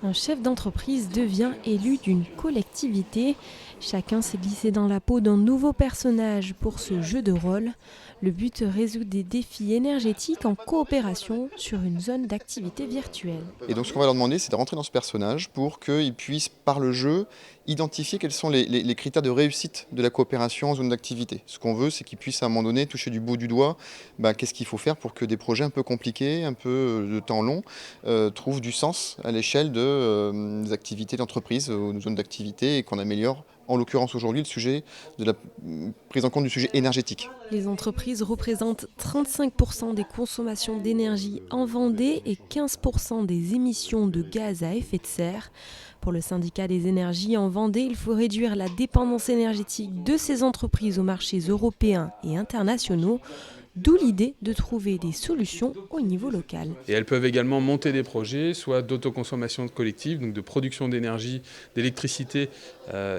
Un chef d'entreprise devient élu d'une collectivité. Chacun s'est glissé dans la peau d'un nouveau personnage pour ce jeu de rôle. Le but, résoudre des défis énergétiques en coopération sur une zone d'activité virtuelle. Et donc ce qu'on va leur demander, c'est de rentrer dans ce personnage pour qu'ils puissent, par le jeu, identifier quels sont les critères de réussite de la coopération en zone d'activité. Ce qu'on veut, c'est qu'ils puissent à un moment donné toucher du bout du doigt qu'est-ce qu'il faut faire pour que des projets un peu compliqués, un peu de temps long, trouvent du sens à l'échelle des activités d'entreprise, aux zones d'activité, et qu'on améliore, en l'occurrence aujourd'hui, le sujet de la prise en compte du sujet énergétique. Les entreprises représentent 35% des consommations d'énergie en Vendée et 15% des émissions de gaz à effet de serre. Pour le syndicat des énergies en Vendée, il faut réduire la dépendance énergétique de ces entreprises aux marchés européens et internationaux, d'où l'idée de trouver des solutions au niveau local. Et elles peuvent également monter des projets, soit d'autoconsommation collective, donc de production d'énergie, d'électricité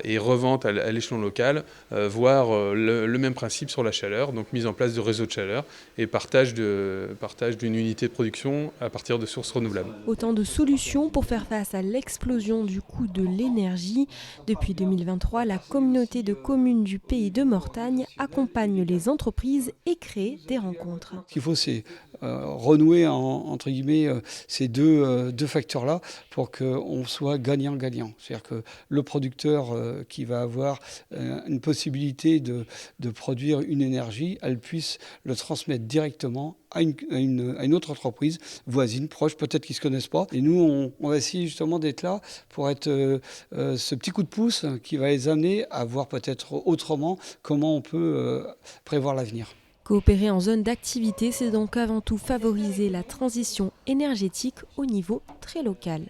et revente à l'échelon local, voire le même principe sur la chaleur, donc mise en place de réseaux de chaleur et partage d'une unité de production à partir de sources renouvelables. Autant de solutions pour faire face à l'explosion du coût de l'énergie. Depuis 2023, la communauté de communes du pays de Mortagne accompagne les entreprises et crée des rencontres. Ce qu'il faut, c'est renouer entre guillemets ces deux facteurs-là pour qu'on soit gagnant-gagnant. C'est-à-dire que le producteur qui va avoir une possibilité de produire une énergie, elle puisse le transmettre directement à une autre entreprise voisine, proche, peut-être qu'ils ne se connaissent pas. Et nous, on va essayer justement d'être là pour être ce petit coup de pouce qui va les amener à voir peut-être autrement comment on peut prévoir l'avenir. Coopérer en zone d'activité, c'est donc avant tout favoriser la transition énergétique au niveau très local.